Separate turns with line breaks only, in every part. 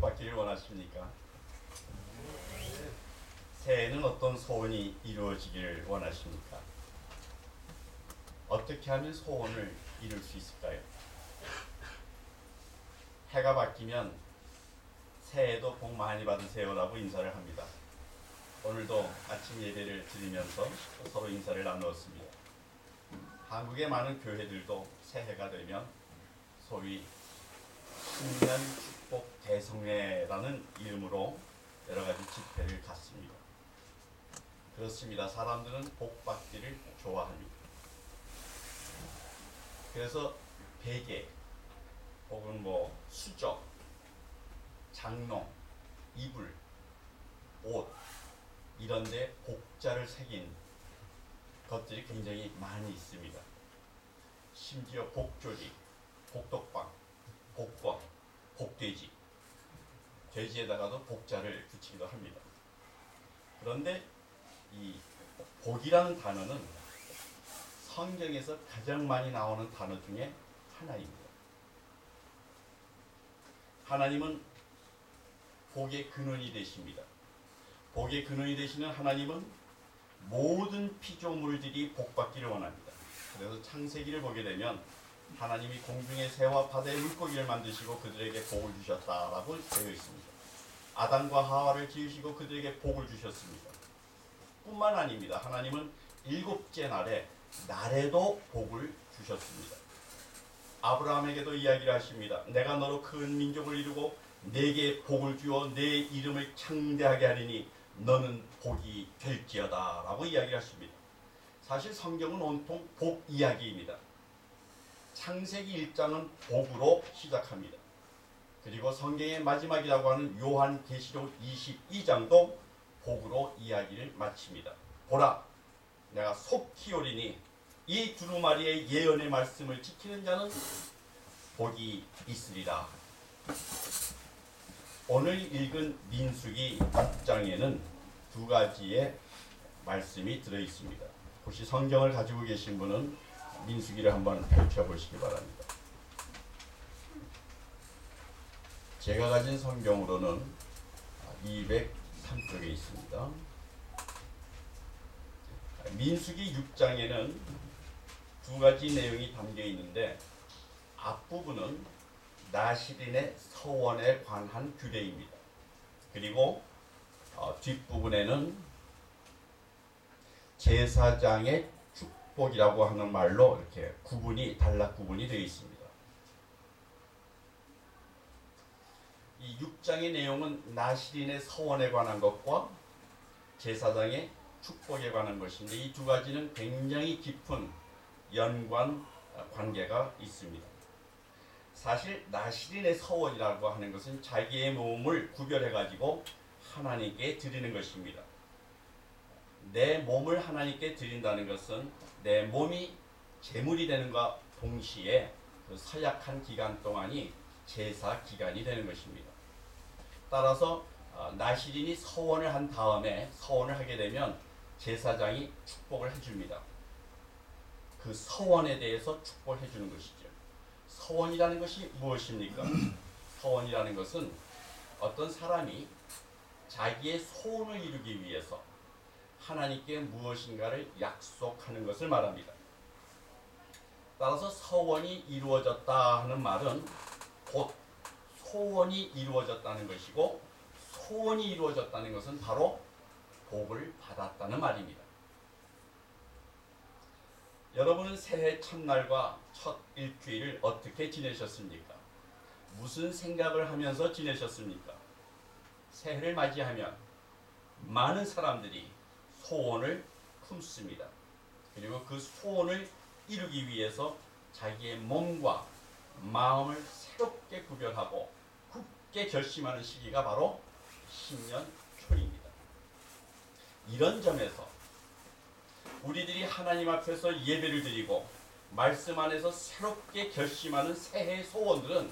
받기를 원하십니까? 새해에는 어떤 소원이 이루어지기를 원하십니까? 어떻게 하면 소원을 이룰 수 있을까요? 해가 바뀌면 새해에도 복 많이 받으세요라고 인사를 합니다. 오늘도 아침 예배를 드리면서 서로 인사를 나누었습니다. 한국의 많은 교회들도 새해가 되면 소위 신년 축복 대성회라는 이름으로 여러 가지 집회를 갖습니다. 그렇습니다. 사람들은 복 받기를 좋아합니다. 그래서 베개 혹은 수저, 장롱, 이불, 옷 이런 데 복자를 새긴 것들이 굉장히 많이 있습니다. 심지어 복조리, 복덕방, 복권, 복돼지, 돼지에다가도 복자를 붙이기도 합니다. 그런데 이 복이라는 단어는 성경에서 가장 많이 나오는 단어 중에 하나입니다. 하나님은 복의 근원이 되십니다. 복의 근원이 되시는 하나님은 모든 피조물들이 복받기를 원합니다. 그래서 창세기를 보게 되면 하나님이 공중의 새와 바다의 물고기를 만드시고 그들에게 복을 주셨다라고 되어 있습니다. 아담과 하와를 지으시고 그들에게 복을 주셨습니다. 뿐만 아닙니다. 하나님은 일곱째 날에도 복을 주셨습니다. 아브라함에게도 이야기를 하십니다. 내가 너로 큰 민족을 이루고 내게 복을 주어 내 이름을 창대하게 하리니 너는 복이 될지어다 라고 이야기하십니다. 사실 성경은 온통 복 이야기입니다. 창세기 1장은 복으로 시작합니다. 그리고 성경의 마지막이라고 하는 요한계시록 22장도 복으로 이야기를 마칩니다. 보라, 내가 속히 오리니 이 두루마리의 예언의 말씀을 지키는 자는 복이 있으리라. 오늘 읽은 민수기 6장에는 두 가지의 말씀이 들어있습니다. 혹시 성경을 가지고 계신 분은 민수기를 한번 펼쳐보시기 바랍니다. 제가 가진 성경으로는 203쪽에 있습니다. 민수기 6장에는 두 가지 내용이 담겨 있는데 앞부분은 나시린의 서원에 관한 규례입니다. 그리고 뒷부분에는 제사장의 축복이라고 하는 말로 이렇게 단락 구분이 되어 있습니다. 이 6장의 내용은 나시린의 서원에 관한 것과 제사장의 축복에 관한 것인데 이 두 가지는 굉장히 깊은 관계가 있습니다. 사실 나시린의 서원이라고 하는 것은 자기의 몸을 구별해 가지고 하나님께 드리는 것입니다. 내 몸을 하나님께 드린다는 것은 내 몸이 제물이 되는 것과 동시에 그 서약한 기간 동안이 제사 기간이 되는 것입니다. 따라서 나시린이 서원을 한 다음에 서원을 하게 되면 제사장이 축복을 해줍니다. 그 서원에 대해서 축복해 주는 것이죠. 서원이라는 것이 무엇입니까? 서원이라는 것은 어떤 사람이 자기의 소원을 이루기 위해서 하나님께 무엇인가를 약속하는 것을 말합니다. 따라서 서원이 이루어졌다 하는 말은 곧 소원이 이루어졌다는 것이고 소원이 이루어졌다는 것은 바로 복을 받았다는 말입니다. 여러분은 새해 첫날과 첫 일주일을 어떻게 지내셨습니까? 무슨 생각을 하면서 지내셨습니까? 새해를 맞이하면 많은 사람들이 소원을 품습니다. 그리고 그 소원을 이루기 위해서 자기의 몸과 마음을 새롭게 구별하고 굳게 결심하는 시기가 바로 신년 초입니다. 이런 점에서 우리들이 하나님 앞에서 예배를 드리고 말씀 안에서 새롭게 결심하는 새해 소원들은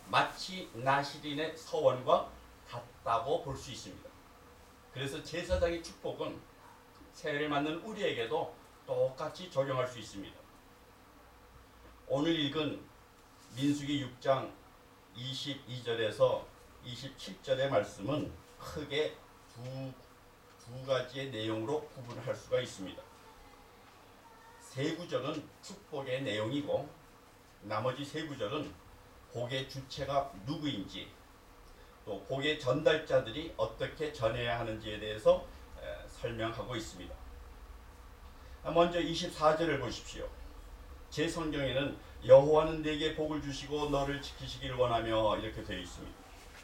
마치 나시린의 서원과 같다고 볼 수 있습니다. 그래서 제사장의 축복은 새해를 맞는 우리에게도 똑같이 적용할 수 있습니다. 오늘 읽은 민수기 6장 22절에서 27절의 말씀은 크게 두 가지의 내용으로 구분할 수가 있습니다. 세 구절은 축복의 내용이고 나머지 세 구절은 복의 주체가 누구인지 또 복의 전달자들이 어떻게 전해야 하는지에 대해서 설명하고 있습니다. 먼저 24절을 보십시오. 제 성경에는 여호와는 내게 복을 주시고 너를 지키시기를 원하며 이렇게 되어 있습니다.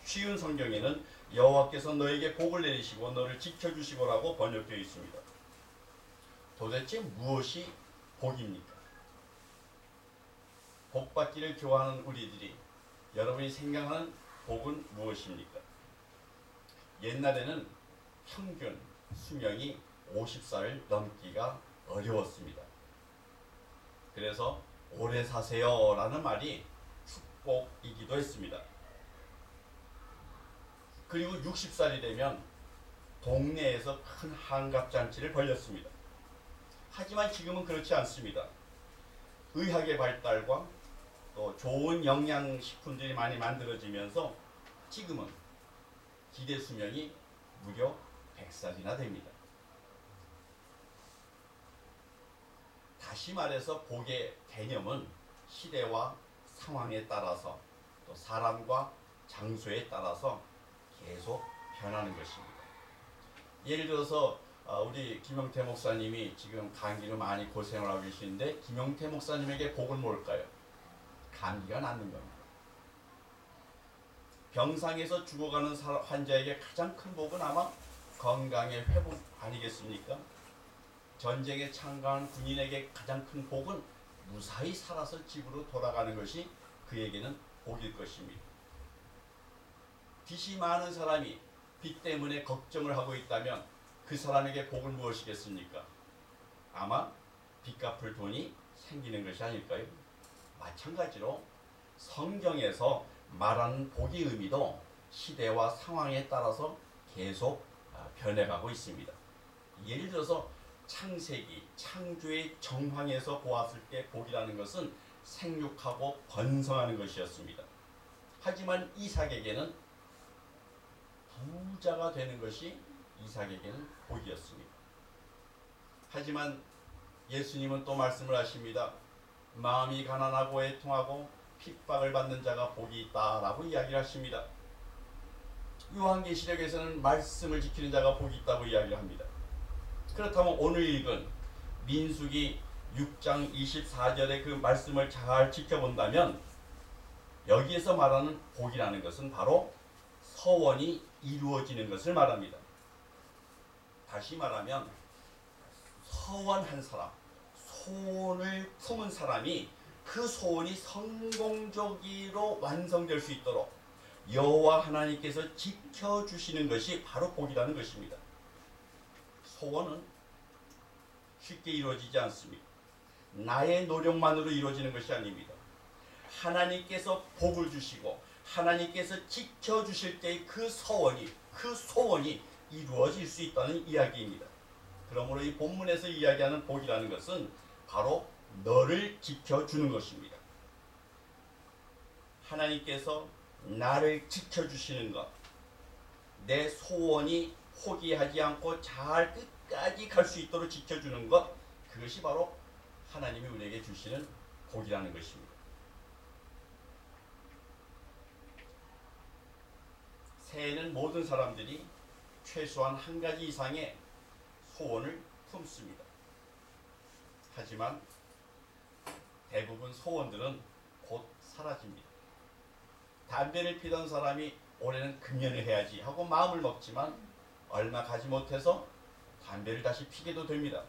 쉬운 성경에는 여호와께서 너에게 복을 내리시고 너를 지켜주시고라고 번역되어 있습니다. 도대체 무엇이 복입니까? 복받기를 좋아하는 우리들이 여러분이 생각하는 복은 무엇입니까? 옛날에는 평균 수명이 50살을 넘기가 어려웠습니다. 그래서 오래 사세요 라는 말이 축복이기도 했습니다. 그리고 60살이 되면 동네에서 큰 한갑잔치를 벌였습니다. 하지만 지금은 그렇지 않습니다. 의학의 발달과 또 좋은 영양식품들이 많이 만들어지면서 지금은 기대 수명이 무려 100살이나 됩니다. 다시 말해서 복의 개념은 시대와 상황에 따라서 또 사람과 장소에 따라서 계속 변하는 것입니다. 예를 들어서 우리 김영태 목사님이 지금 감기로 많이 고생을 하고 계시는데 김영태 목사님에게 복은 뭘까요? 감기가 낫는 겁니다. 병상에서 죽어가는 환자에게 가장 큰 복은 아마 건강의 회복 아니겠습니까? 전쟁에 참가한 군인에게 가장 큰 복은 무사히 살아서 집으로 돌아가는 것이 그에게는 복일 것입니다. 빚이 많은 사람이 빚 때문에 걱정을 하고 있다면 그 사람에게 복은 무엇이겠습니까? 아마 빚 갚을 돈이 생기는 것이 아닐까요? 마찬가지로 성경에서 말하는 복의 의미도 시대와 상황에 따라서 계속 변해가고 있습니다. 예를 들어서 창세기, 창조의 정황에서 보았을 때 복이라는 것은 생육하고 번성하는 것이었습니다. 하지만 이삭에게는 부자가 되는 것이 이삭에게는 복이었습니다. 하지만 예수님은 또 말씀을 하십니다. 마음이 가난하고 애통하고 핍박을 받는 자가 복이 있다라고 이야기를 하십니다. 요한계시록에서는 말씀을 지키는 자가 복이 있다고 이야기를 합니다. 그렇다면 오늘 읽은 민수기 6장 24절의 그 말씀을 잘 지켜본다면 여기에서 말하는 복이라는 것은 바로 서원이 이루어지는 것을 말합니다. 다시 말하면 서원한 사람, 소원을 품은 사람이 그 소원이 성공적으로 완성될 수 있도록 여호와 하나님께서 지켜주시는 것이 바로 복이라는 것입니다. 소원은 쉽게 이루어지지 않습니다. 나의 노력만으로 이루어지는 것이 아닙니다. 하나님께서 복을 주시고 하나님께서 지켜주실 때의 그 소원이 이루어질 수 있다는 이야기입니다. 그러므로 이 본문에서 이야기하는 복이라는 것은 바로 너를 지켜주는 것입니다. 하나님께서 나를 지켜주시는 것, 내 소원이 포기하지 않고 잘 끝까지 갈 수 있도록 지켜주는 것, 그것이 바로 하나님이 우리에게 주시는 복이라는 것입니다. 새해에는 모든 사람들이 최소한 한 가지 이상의 소원을 품습니다. 하지만 대부분 소원들은 곧 사라집니다. 담배를 피던 사람이 올해는 금연을 해야지 하고 마음을 먹지만 얼마 가지 못해서 담배를 다시 피게도 됩니다.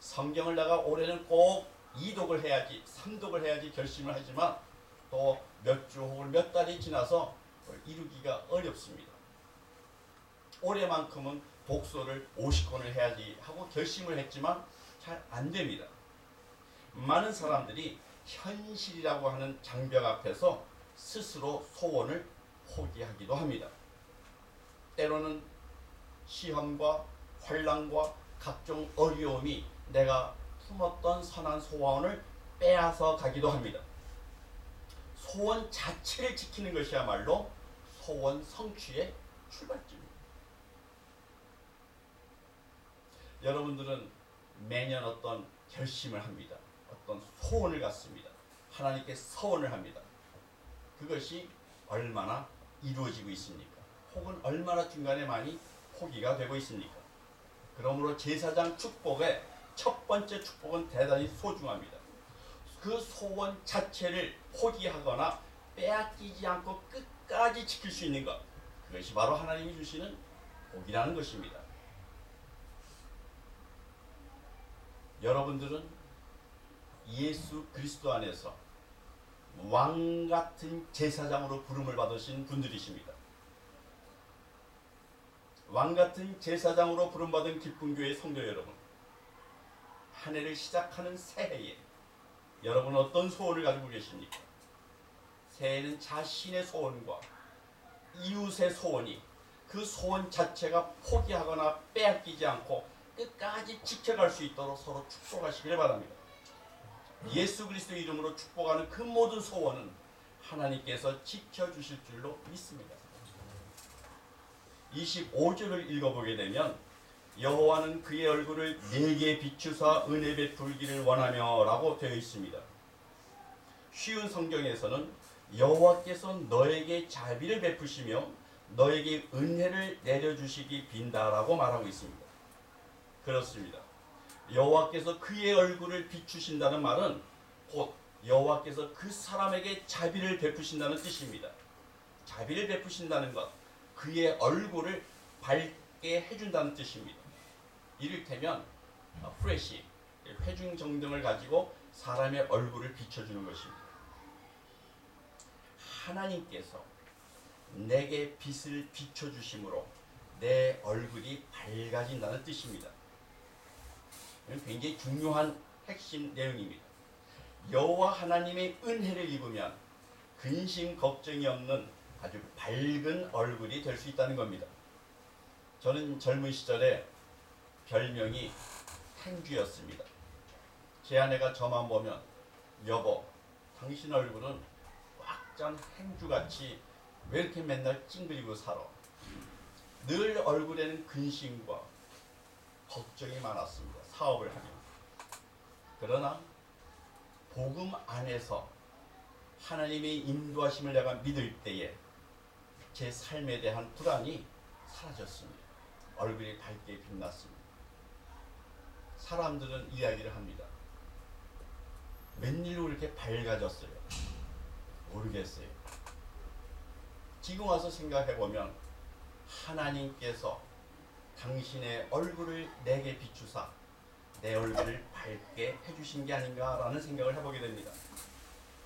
성경을 내가 올해는 꼭 2독을 해야지 3독을 해야지 결심을 하지만 또 몇 주 혹은 몇 달이 지나서 이루기가 어렵습니다. 올해만큼은 독서를 50권을 해야지 하고 결심을 했지만 잘 안됩니다. 많은 사람들이 현실이라고 하는 장벽 앞에서 스스로 소원을 포기하기도 합니다. 때로는 시험과 환난과 각종 어려움이 내가 품었던 선한 소원을 빼앗아 가기도 합니다. 소원 자체를 지키는 것이야말로 소원 성취의 출발점입니다. 여러분들은 매년 어떤 결심을 합니다. 어떤 소원을 갖습니다. 하나님께 서원을 합니다. 그것이 얼마나 이루어지고 있습니까? 혹은 얼마나 중간에 많이 포기가 되고 있습니까? 그러므로 제사장 축복의 첫 번째 축복은 대단히 소중합니다. 그 소원 자체를 포기하거나 빼앗기지 않고 끝까지 지킬 수 있는 것, 그것이 바로 하나님이 주시는 복이라는 것입니다. 여러분들은 예수 그리스도 안에서 왕같은 제사장으로 부름을 받으신 분들이십니다. 왕같은 제사장으로 부름받은 기쁨교회 성도 여러분, 한 해를 시작하는 새해에 여러분은 어떤 소원을 가지고 계십니까? 새해는 자신의 소원과 이웃의 소원이 그 소원 자체가 포기하거나 빼앗기지 않고 끝까지 지켜갈 수 있도록 서로 축복하시기를 바랍니다. 예수 그리스도 이름으로 축복하는 그 모든 소원은 하나님께서 지켜주실 줄로 믿습니다. 25절을 읽어보게 되면 여호와는 그의 얼굴을 내게 비추사 은혜 베풀기를 원하며 라고 되어 있습니다. 쉬운 성경에서는 여호와께서 너에게 자비를 베푸시며 너에게 은혜를 내려주시기 빈다라고 말하고 있습니다. 그렇습니다. 여호와께서 그의 얼굴을 비추신다는 말은 곧 여호와께서 그 사람에게 자비를 베푸신다는 뜻입니다. 자비를 베푸신다는 것, 그의 얼굴을 밝게 해준다는 뜻입니다. 이를테면 프레시, 회중 정등을 가지고 사람의 얼굴을 비춰주는 것입니다. 하나님께서 내게 빛을 비춰주심으로 내 얼굴이 밝아진다는 뜻입니다. 굉장히 중요한 핵심 내용입니다. 여호와 하나님의 은혜를 입으면 근심 걱정이 없는 아주 밝은 얼굴이 될 수 있다는 겁니다. 저는 젊은 시절에 별명이 행주였습니다. 제 아내가 저만 보면 여보, 당신 얼굴은 꽉 짠 행주같이 왜 이렇게 맨날 찡그리고 살아? 늘 얼굴에는 근심과 걱정이 많았습니다. 사업을 하면. 그러나 복음 안에서 하나님의 인도하심을 내가 믿을 때에 제 삶에 대한 불안이 사라졌습니다. 얼굴이 밝게 빛났습니다. 사람들은 이야기를 합니다. 웬일로 이렇게 밝아졌어요? 모르겠어요. 지금 와서 생각해보면 하나님께서 당신의 얼굴을 내게 비추사 내 얼굴을 밝게 해주신 게 아닌가라는 생각을 해보게 됩니다.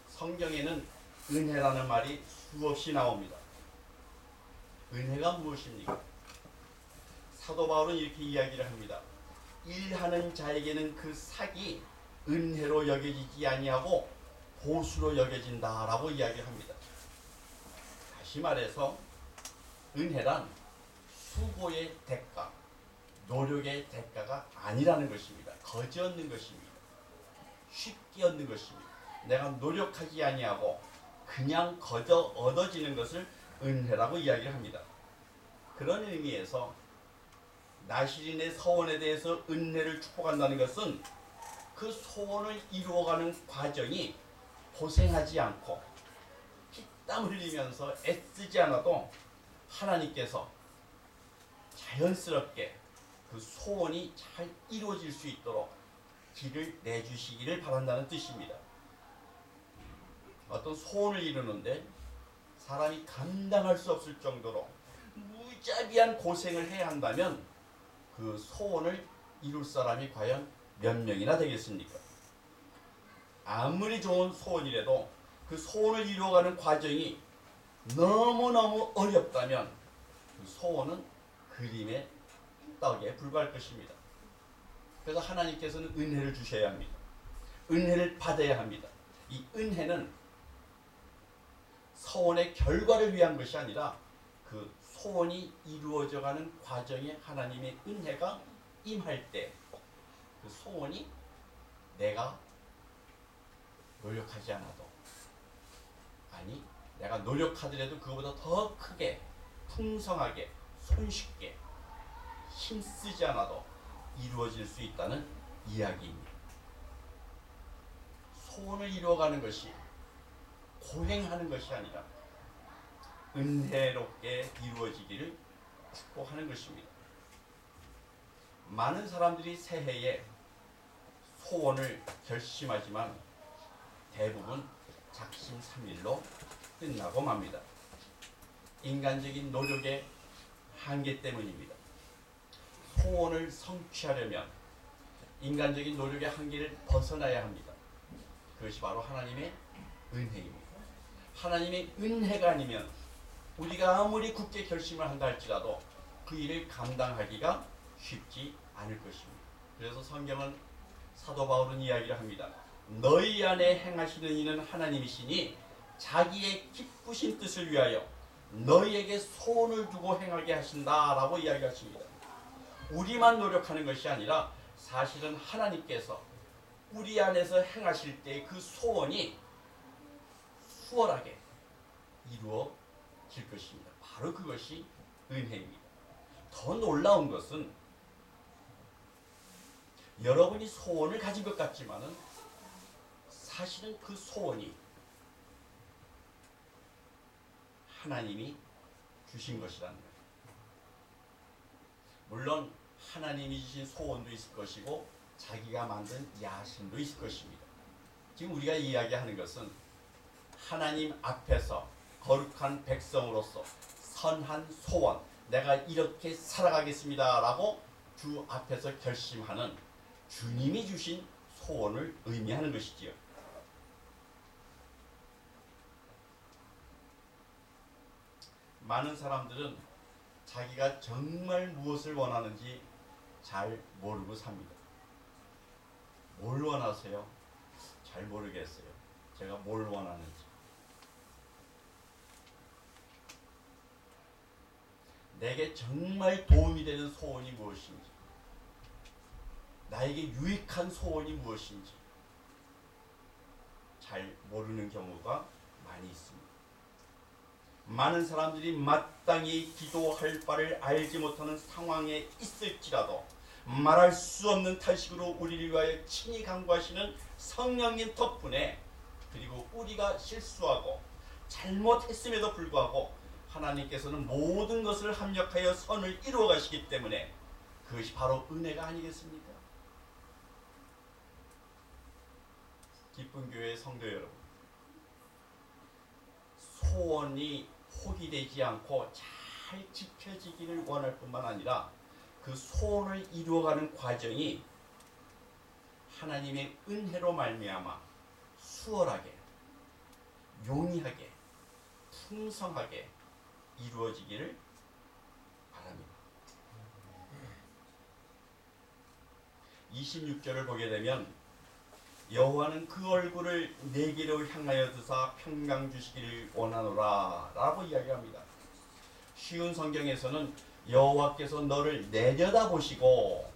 성경에는 은혜라는 말이 수없이 나옵니다. 은혜가 무엇입니까? 사도 바울은 이렇게 이야기를 합니다. 일하는 자에게는 그 삭이 은혜로 여겨지지 아니하고 보수로 여겨진다라고 이야기합니다. 다시 말해서 은혜란 수고의 대가, 노력의 대가가 아니라는 것입니다. 거지 얻는 것입니다. 쉽게 얻는 것입니다. 내가 노력하지 아니하고 그냥 거저 얻어지는 것을 은혜라고 이야기합니다. 그런 의미에서 나시린의 서원에 대해서 은혜를 축복한다는 것은 그 소원을 이루어가는 과정이 고생하지 않고 피땀 흘리면서 애쓰지 않아도 하나님께서 자연스럽게 그 소원이 잘 이루어질 수 있도록 길을 내주시기를 바란다는 뜻입니다. 어떤 소원을 이루는데 사람이 감당할 수 없을 정도로 무자비한 고생을 해야 한다면 그 소원을 이룰 사람이 과연 몇 명이나 되겠습니까? 아무리 좋은 소원이라도 그 소원을 이루어가는 과정이 너무너무 어렵다면 그 소원은 그림의 떡에 불과할 것입니다. 그래서 하나님께서는 은혜를 주셔야 합니다. 은혜를 받아야 합니다. 이 은혜는 소원의 결과를 위한 것이 아니라 그 소원이 이루어져가는 과정에 하나님의 은혜가 임할 때 그 소원이 내가 노력하지 않아도, 아니 내가 노력하더라도 그거보다 더 크게, 풍성하게, 손쉽게, 힘쓰지 않아도 이루어질 수 있다는 이야기입니다. 소원을 이루어가는 것이 고행하는 것이 아니라 은혜롭게 이루어지기를 축복하는 것입니다. 많은 사람들이 새해에 소원을 결심하지만 대부분 작심삼일로 끝나고 맙니다. 인간적인 노력의 한계 때문입니다. 소원을 성취하려면 인간적인 노력의 한계를 벗어나야 합니다. 그것이 바로 하나님의 은혜입니다. 하나님의 은혜가 아니면 우리가 아무리 굳게 결심을 한다 할지라도 그 일을 감당하기가 쉽지 않을 것입니다. 그래서 성경은 사도 바울은 이야기를 합니다. 너희 안에 행하시는 이는 하나님이시니 자기의 기쁘신 뜻을 위하여 너희에게 소원을 두고 행하게 하신다라고 이야기하십니다. 우리만 노력하는 것이 아니라 사실은 하나님께서 우리 안에서 행하실 때 그 소원이 수월하게 이루어질 것입니다. 바로 그것이 은혜입니다. 더 놀라운 것은 여러분이 소원을 가진 것 같지만은 사실은 그 소원이 하나님이 주신 것이라는 거예요. 물론 하나님이 주신 소원도 있을 것이고 자기가 만든 야심도 있을 것입니다. 지금 우리가 이야기하는 것은 하나님 앞에서 거룩한 백성으로서 선한 소원, 내가 이렇게 살아가겠습니다 라고 주 앞에서 결심하는 주님이 주신 소원을 의미하는 것이지요. 많은 사람들은 자기가 정말 무엇을 원하는지 잘 모르고 삽니다. 뭘 원하세요? 잘 모르겠어요. 제가 뭘 원하는지. 내게 정말 도움이 되는 소원이 무엇인지, 나에게 유익한 소원이 무엇인지 잘 모르는 경우가 많이 있습니다. 많은 사람들이 마땅히 기도할 바를 알지 못하는 상황에 있을지라도 말할 수 없는 탄식으로 우리를 위하여 친히 간구하시는 성령님 덕분에, 그리고 우리가 실수하고 잘못했음에도 불구하고 하나님께서는 모든 것을 합력하여 선을 이루어 가시기 때문에 그것이 바로 은혜가 아니겠습니까? 기쁜 교회의 성도 여러분, 소원이 포기되지 않고 잘 지켜지기를 원할 뿐만 아니라 그 소원을 이루어가는 과정이 하나님의 은혜로 말미암아 수월하게, 용이하게, 풍성하게 이루어지기를 바랍니다. 26절을 보게 되면 여호와는 그 얼굴을 내게로 향하여 드사 평강 주시기를 원하노라 라고 이야기합니다. 쉬운 성경에서는 여호와께서 너를 내려다보시고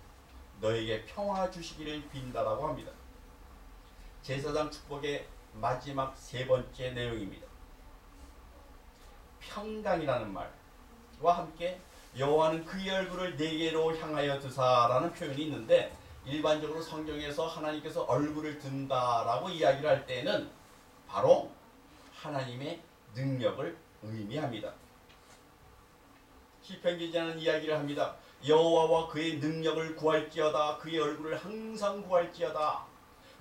너에게 평화 주시기를 빈다라고 합니다. 제사장 축복의 마지막 세 번째 내용입니다. 평강이라는 말과 함께 여호와는 그의 얼굴을 내게로 향하여 드사라는 표현이 있는데, 일반적으로 성경에서 하나님께서 얼굴을 든다라고 이야기를 할 때는 바로 하나님의 능력을 의미합니다. 시편 기자는 이야기를 합니다. 여호와와 그의 능력을 구할지어다. 그의 얼굴을 항상 구할지어다.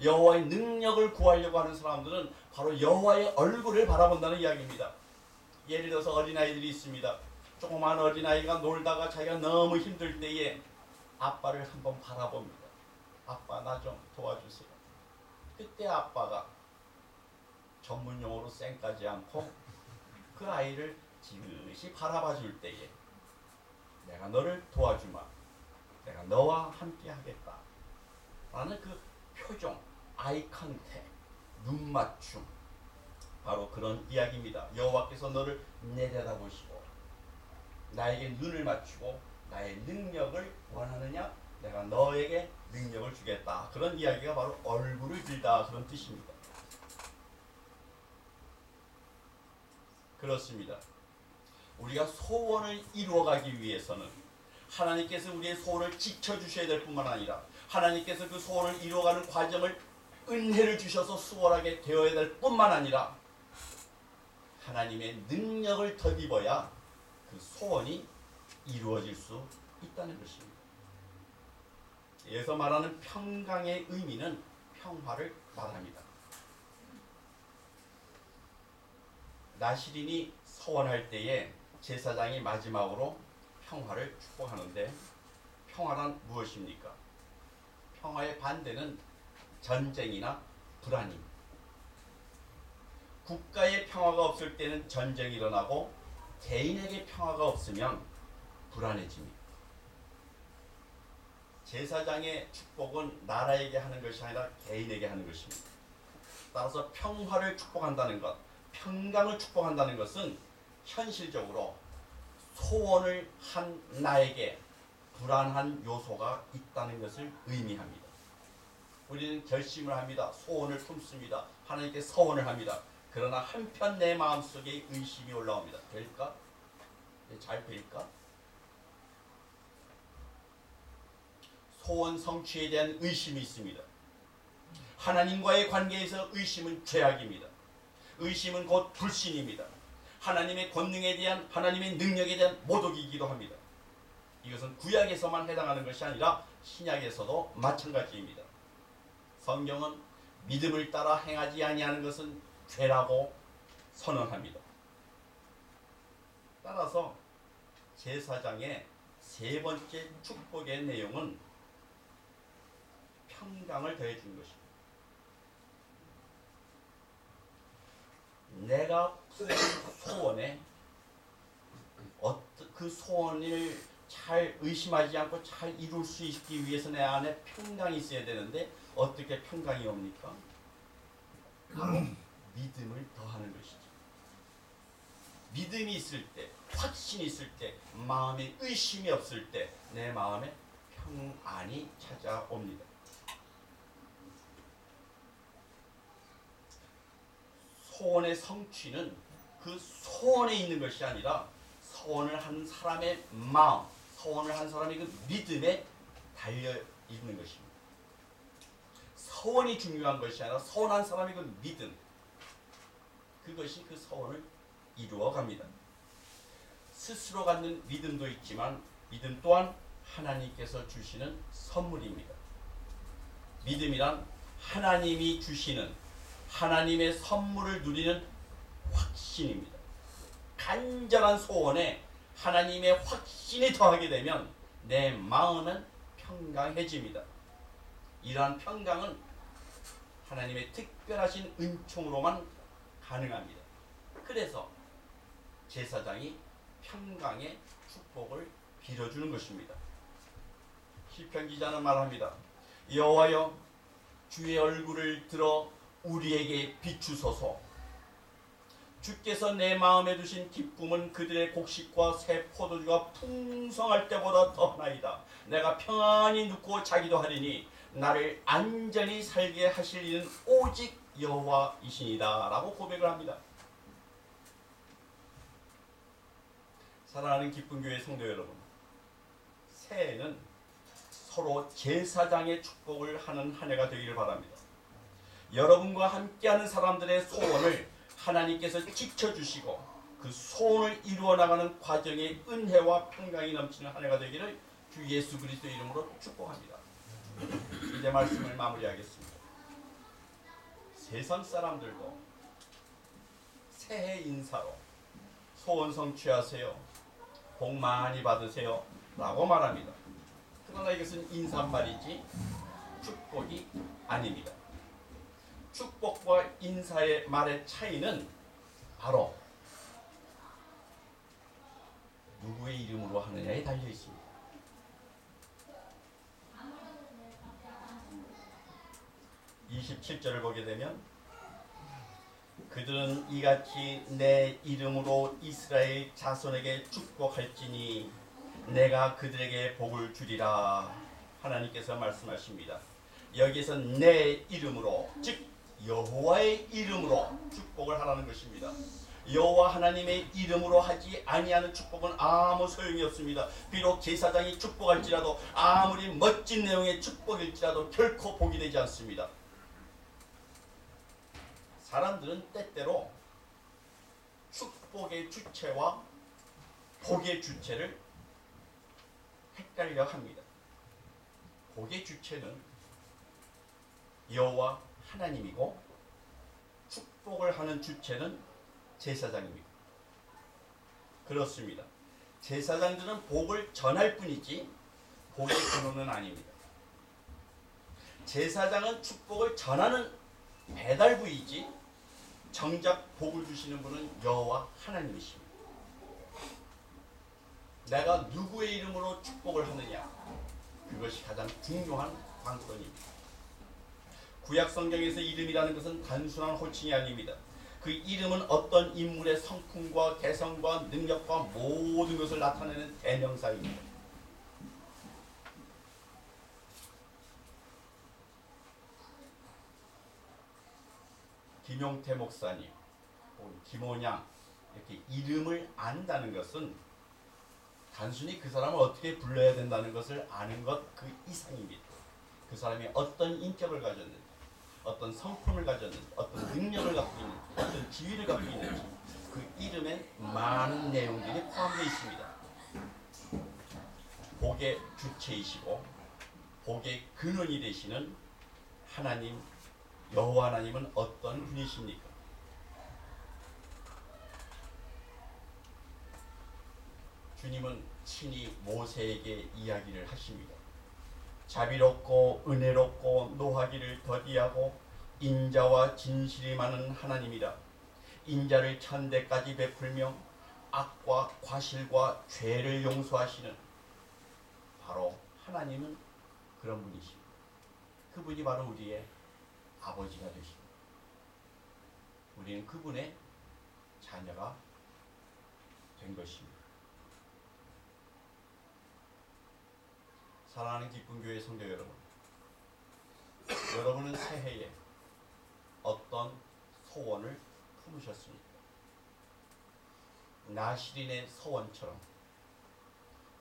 여호와의 능력을 구하려고 하는 사람들은 바로 여호와의 얼굴을 바라본다는 이야기입니다. 예를 들어서 어린아이들이 있습니다. 조그마한 어린아이가 놀다가 자기가 너무 힘들 때에 아빠를 한번 바라봅니다. 아빠, 나 좀 도와주세요. 그때 아빠가 전문용어로 쌩까지 않고 그 아이를 지그시 바라봐 줄 때에 내가 너를 도와주마, 내가 너와 함께 하겠다 라는 그 표정, 아이 컨택, 눈 맞춤, 바로 그런 이야기입니다. 여호와께서 너를 내려다보시고 나에게 눈을 맞추고 나의 능력을 원하느냐? 내가 너에게 능력을 주겠다. 그런 이야기가 바로 얼굴을 들다, 그런 뜻입니다. 그렇습니다. 우리가 소원을 이루어가기 위해서는 하나님께서 우리의 소원을 지켜주셔야 될 뿐만 아니라 하나님께서 그 소원을 이루어가는 과정을 은혜를 주셔서 수월하게 되어야 될 뿐만 아니라 하나님의 능력을 덧입어야 그 소원이 이루어질 수 있다는 것입니다. 여기서 말하는 평강의 의미는 평화를 말합니다. 나시린이 서원할 때에 제사장이 마지막으로 평화를 축복하는데 평화란 무엇입니까? 평화의 반대는 전쟁이나 불안입니다. 국가의 평화가 없을 때는 전쟁이 일어나고 개인에게 평화가 없으면 불안해집니다. 제사장의 축복은 나라에게 하는 것이 아니라 개인에게 하는 것입니다. 따라서 평화를 축복한다는 것, 평강을 축복한다는 것은 현실적으로 소원을 한 나에게 불안한 요소가 있다는 것을 의미합니다. 우리는 결심을 합니다. 소원을 품습니다. 하나님께 서원을 합니다. 그러나 한편 내 마음속에 의심이 올라옵니다. 될까? 잘 될까? 소원 성취에 대한 의심이 있습니다. 하나님과의 관계에서 의심은 죄악입니다. 의심은 곧 불신입니다. 하나님의 권능에 대한 하나님의 능력에 대한 모독이기도 합니다. 이것은 구약에서만 해당하는 것이 아니라 신약에서도 마찬가지입니다. 성경은 믿음을 따라 행하지 아니하는 것은 죄라고 선언합니다. 따라서 제사장의 세 번째 축복의 내용은 평강을 더해준 것입니다. 내가 품은 소원에 그 소원을 잘 의심하지 않고 잘 이룰 수 있기 위해서 내 안에 평강이 있어야 되는데 어떻게 평강이 옵니까? 바로 믿음을 더하는 것이죠. 믿음이 있을 때, 확신이 있을 때, 마음에 의심이 없을 때 내 마음에 평안이 찾아옵니다. 소원의 성취는 그 소원에 있는 것이 아니라 소원을 한 사람의 마음, 소원을 한 사람의 그 믿음에 달려 있는 것입니다. 소원이 중요한 것이 아니라 소원한 사람의 그 믿음, 그것이 그 소원을 이루어 갑니다. 스스로 갖는 믿음도 있지만 믿음 또한 하나님께서 주시는 선물입니다. 믿음이란 하나님이 주시는 하나님의 선물을 누리는 확신입니다. 간절한 소원에 하나님의 확신이 더하게 되면 내 마음은 평강해집니다. 이러한 평강은 하나님의 특별하신 은총으로만 가능합니다. 그래서 제사장이 평강의 축복을 빌어주는 것입니다. 시편 기자는 말합니다. 여호와여, 주의 얼굴을 들어 우리에게 비추소서. 주께서 내 마음에 두신 기쁨은 그들의 곡식과 새 포도주가 풍성할 때보다 더하나이다. 내가 평안히 눕고 자기도 하리니 나를 안전히 살게 하실 이는 오직 여호와이시니라 라고 고백을 합니다. 사랑하는 기쁨교회 성도 여러분, 새해에는 서로 제사장의 축복을 하는 한 해가 되기를 바랍니다. 여러분과 함께하는 사람들의 소원을 하나님께서 지켜주시고 그 소원을 이루어 나가는 과정에 은혜와 평강이 넘치는 한 해가 되기를 주 예수 그리스도 이름으로 축복합니다. 이제 말씀을 마무리하겠습니다. 세상 사람들도 새해 인사로 소원 성취하세요, 복 많이 받으세요 라고 말합니다. 그러나 이것은 인사말이지 축복이 아닙니다. 축복과 인사의 말의 차이는 바로 누구의 이름으로 하느냐에 달려 있습니다. (27절을) 보게 되면 그들은 이같이 내 이름으로 이스라엘 자손에게 축복할지니 내가 그들에게 복을 주리라 하나님께서 말씀하십니다. 여기에서 내 이름으로, 즉 여호와의 이름으로 축복을 하라는 것입니다. 여호와 하나님의 이름으로 하지 아니하는 축복은 아무 소용이 없습니다. 비록 제사장이 축복할지라도 아무리 멋진 내용의 축복일지라도 결코 복이 되지 않습니다. 사람들은 때때로 축복의 주체와 복의 주체를 헷갈려 합니다. 복의 주체는 여호와 하나님이고 축복을 하는 주체는 제사장입니다. 그렇습니다. 제사장들은 복을 전할 뿐이지 복의 근원은 아닙니다. 제사장은 축복을 전하는 배달부이지 정작 복을 주시는 분은 여호와 하나님이십니다. 내가 누구의 이름으로 축복을 하느냐, 그것이 가장 중요한 관건입니다. 구약 성경에서 이름이라는 것은 단순한 호칭이 아닙니다. 그 이름은 어떤 인물의 성품과 개성과 능력과 모든 것을 나타내는 대명사입니다. 김용태 목사님, 김원양 이렇게 이름을 안다는 것은 단순히 그 사람을 어떻게 불러야 된다는 것을 아는 것 그 이상입니다. 그 사람이 어떤 인격을 가졌는지, 어떤 성품을 가졌는지, 어떤 능력을 갖고 있는지, 어떤 지위를 갖고 있는지 그 이름에 많은 내용들이 포함되어 있습니다. 복의 주체이시고 복의 근원이 되시는 하나님, 여호와 하나님은 어떤 분이십니까? 주님은 친히 모세에게 이야기를 하십니다. 자비롭고 은혜롭고 노하기를 더디하고 인자와 진실이 많은 하나님이라. 인자를 천대까지 베풀며 악과 과실과 죄를 용서하시는 바로 하나님은 그런 분이십니다. 그분이 바로 우리의 아버지가 되십니다. 우리는 그분의 자녀가 된 것입니다. 사랑하는 기쁨교회 성도 여러분, 여러분은 새해에 어떤 소원을 품으셨습니까? 나시린의 소원처럼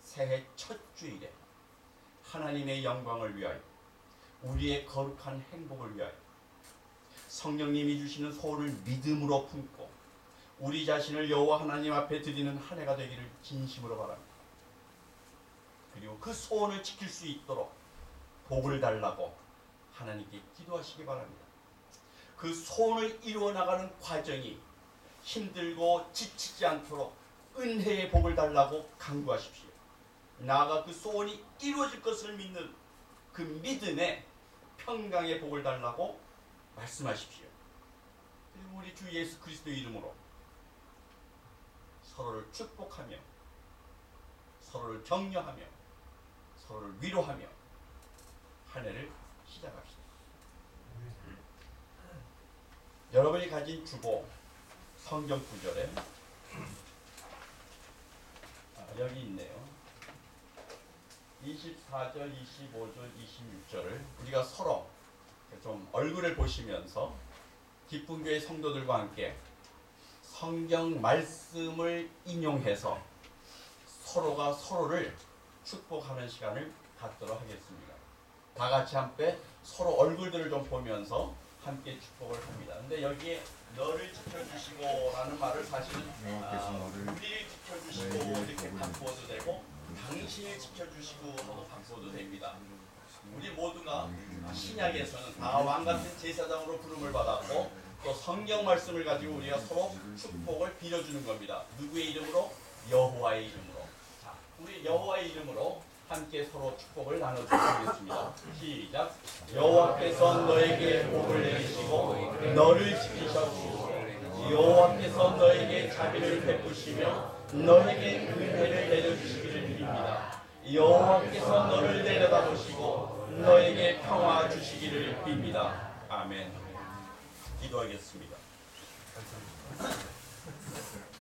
새해 첫 주일에 하나님의 영광을 위하여, 우리의 거룩한 행복을 위하여 성령님이 주시는 소원을 믿음으로 품고 우리 자신을 여호와 하나님 앞에 드리는 한 해가 되기를 진심으로 바랍니다. 그리고 그 소원을 지킬 수 있도록 복을 달라고 하나님께 기도하시기 바랍니다. 그 소원을 이루어 나가는 과정이 힘들고 지치지 않도록 은혜의 복을 달라고 간구하십시오. 나아가 그 소원이 이루어질 것을 믿는 그 믿음에 평강의 복을 달라고 말씀하십시오. 그리고 우리 주 예수 그리스도의 이름으로 서로를 축복하며 서로를 격려하며 서로를 위로하며 한 해를 시작합시다. 여러분이 가진 주보 성경 구절에 여기 있네요. 24절, 25절, 26절을 우리가 서로 좀 얼굴을 보시면서 기쁨교회 성도들과 함께 성경 말씀을 인용해서 서로가 서로를 축복하는 시간을 갖도록 하겠습니다. 다 같이 함께 서로 얼굴들을 좀 보면서 함께 축복을 합니다. 근데 여기에 너를 지켜주시고 라는 말을 사실은 우리를 지켜주시고 이렇게 바꾸어도 되고 당신을 지켜주시고 하고 바꾸어도 됩니다. 우리 모두가 신약에서는 다 왕같은 제사장으로 부름을 받았고 또 성경 말씀을 가지고 우리가 서로 축복을 빌어주는 겁니다. 누구의 이름으로? 여호와의 이름으로. 자, 우리 여호와의 이름으로 함께 서로 축복을 나눠주시겠습니다. 시작. 여호와께서 너에게 복을 내리시고 너를 지키셨고 여호와께서 너에게 자비를 베푸시며 너에게 은혜를 내려주시기를 빕니다. 여호와께서 너를 내려다보시고 너에게 평화 주시기를 빕니다. 아멘. 기도하겠습니다.